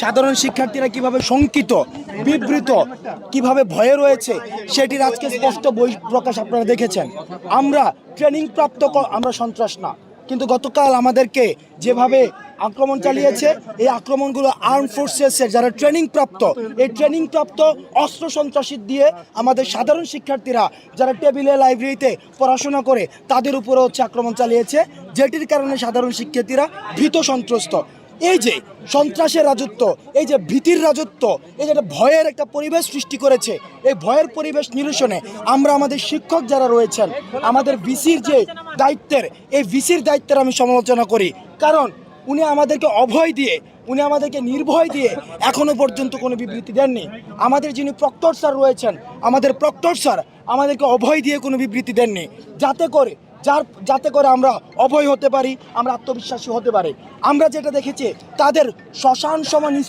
সাধারণ শিক্ষার্থীরা কিভাবে শঙ্কিত, বিবৃত, কিভাবে ভয়ে রয়েছে সেটির আজকে স্পষ্ট বই প্রকাশ আপনারা দেখেছেন। আমরা ট্রেনিং প্রাপ্ত আমরা সন্ত্রাস না, কিন্তু গতকাল আমাদেরকে যেভাবে আক্রমণ চালিয়েছে, এই আক্রমণগুলো আর্ম ফোর্সেসের যারা ট্রেনিং প্রাপ্ত, এই ট্রেনিং প্রাপ্ত অস্ত্র সন্ত্রাসী দিয়ে আমাদের সাধারণ শিক্ষার্থীরা যারা টেবিলে লাইব্রেরিতে পড়াশোনা করে তাদের উপরে হচ্ছে আক্রমণ চালিয়েছে, যেটির কারণে সাধারণ শিক্ষার্থীরা ভীত সন্ত্রস্ত। এই যে সন্ত্রাসের রাজত্ব, এই যে ভীতির রাজত্ব, এই যে একটা ভয়ের একটা পরিবেশ সৃষ্টি করেছে, এই ভয়ের পরিবেশ নিরসনে আমরা আমাদের শিক্ষক যারা রয়েছেন, আমাদের ভিসির যে দায়িত্বের, এই ভিসির দায়িত্বের আমি সমালোচনা করি। কারণ উনি আমাদেরকে অভয় দিয়ে, উনি আমাদেরকে নির্ভয় দিয়ে এখনো পর্যন্ত কোনো বিবৃতি দেননি। আমাদের যিনি প্রক্টর স্যার রয়েছেন, আমাদের প্রক্টর স্যার আমাদেরকে অভয় দিয়ে কোনো বিবৃতি দেননি, যাতে করে আমরা অভয় হতে পারি, আমরা আত্মবিশ্বাসী হতে পারি। আমরা যেটা দেখেছি, তাদের শ্মশান সমান